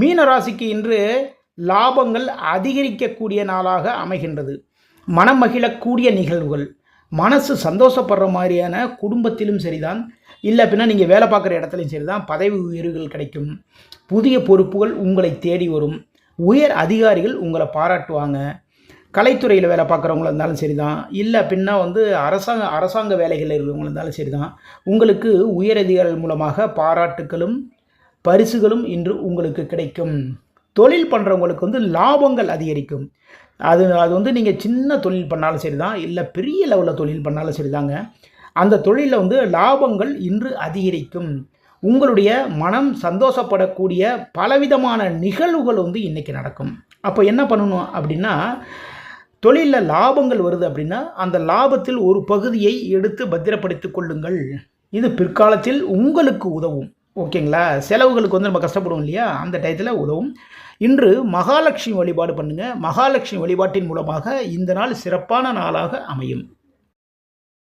மீன ராசிக்கு இன்று லாபங்கள் அதிகரிக்கக்கூடிய நாளாக அமைகின்றது. மனம் மகிழக்கூடிய நிகழ்வுகள், மனசு சந்தோஷப்படுற மாதிரியான குடும்பத்திலும் சரிதான், இல்லை அப்படின்னா நீங்கள் வேலை பார்க்குற இடத்துலையும் சரிதான், பதவி உயர்வுகள் கிடைக்கும். புதிய பொறுப்புகள் உங்களை தேடி வரும். உயர் அதிகாரிகள் உங்களை பாராட்டுவாங்க. கலைத்துறையில் வேலை பார்க்குறவங்களா இருந்தாலும் சரிதான், இல்லை அப்படின்னா அரசாங்க வேலைகளில் இருக்கிறவங்களா இருந்தாலும் சரிதான், உங்களுக்கு உயர் அதிகாரிகள் மூலமாக பாராட்டுகளும் பரிசுகளும் இன்று உங்களுக்கு கிடைக்கும். தொழில் பண்ணுறவங்களுக்கு லாபங்கள் அதிகரிக்கும். அது நீங்கள் சின்ன தொழில் பண்ணாலும் சரிதான், இல்லை பெரிய லெவலில் தொழில் பண்ணாலும் சரிதாங்க, அந்த தொழிலில் லாபங்கள் இன்று அதிகரிக்கும். உங்களுடைய மனம் சந்தோஷப்படக்கூடிய பலவிதமான நிகழ்வுகள் இன்றைக்கி நடக்கும். அப்போ என்ன பண்ணணும் அப்படின்னா, தொழிலில் லாபங்கள் வருது அப்படின்னா அந்த லாபத்தில் ஒரு பகுதியை எடுத்து பத்திரப்படுத்தி கொள்ளுங்கள். இது பிற்காலத்தில் உங்களுக்கு உதவும். ஓகேங்களா? செலவுகளுக்கு நம்ம கஷ்டப்படுவோம் இல்லையா, அந்த டயத்தில் உதவும். இன்று மகாலட்சுமி வழிபாடு பண்ணுங்கள். மகாலட்சுமி வழிபாட்டின் மூலமாக இந்த நாள் சிறப்பான நாளாக அமையும்.